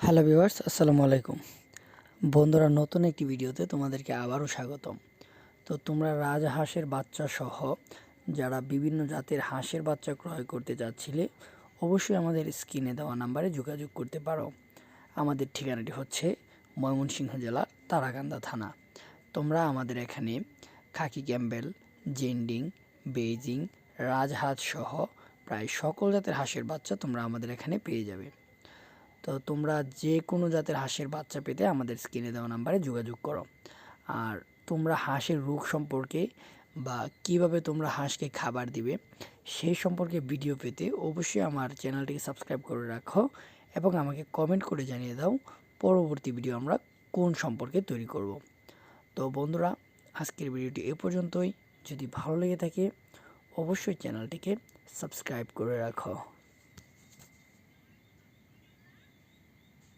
Hello viewers, আসসালামু আলাইকুম। বন্ধুরা, নতুন একটি ভিডিওতে তোমাদেরকে আবারও স্বাগতম। তো তোমরা রাজহাঁসের বাচ্চা সহ যারা বিভিন্ন জাতের হাঁসের বাচ্চা ক্রয় করতে যাচ্ছিলে, অবশ্যই আমাদের স্ক্রিনে দেওয়া নাম্বারে যোগাযোগ করতে পারো। আমাদের ঠিকানাটি হচ্ছে ময়মনসিংহ জেলা তারাকান্দা থানা। তোমরা আমাদের এখানে খাকি ক্যাম্বেল, জেন্ডিং, বেইজিং, রাজহাঁস সহ প্রায় সকল জাতের হাঁসের বাচ্চা তোমরা আমাদের এখানে পেয়ে যাবে। তো তোমরা যে কোনো জাতের হাঁসের বাচ্চা পেতে আমাদের স্ক্রিনে দেওয়া নাম্বারে যোগাযোগ করো। আর তোমরা হাঁসের রোগ সম্পর্কে বা কিভাবে তোমরা হাঁসকে খাবার দিবে সেই সম্পর্কে ভিডিও পেতে অবশ্যই আমার চ্যানেলটিকে সাবস্ক্রাইব করে রাখো এবং আমাকে কমেন্ট করে জানিয়ে দাও পরবর্তী ভিডিও আমরা কোন সম্পর্কে তৈরি করব। তো বন্ধুরা, আজকের ভিডিওটি এ পর্যন্তই। যদি ভালো লেগে থাকে অবশ্যই চ্যানেলটিকে সাবস্ক্রাইব করে রাখো।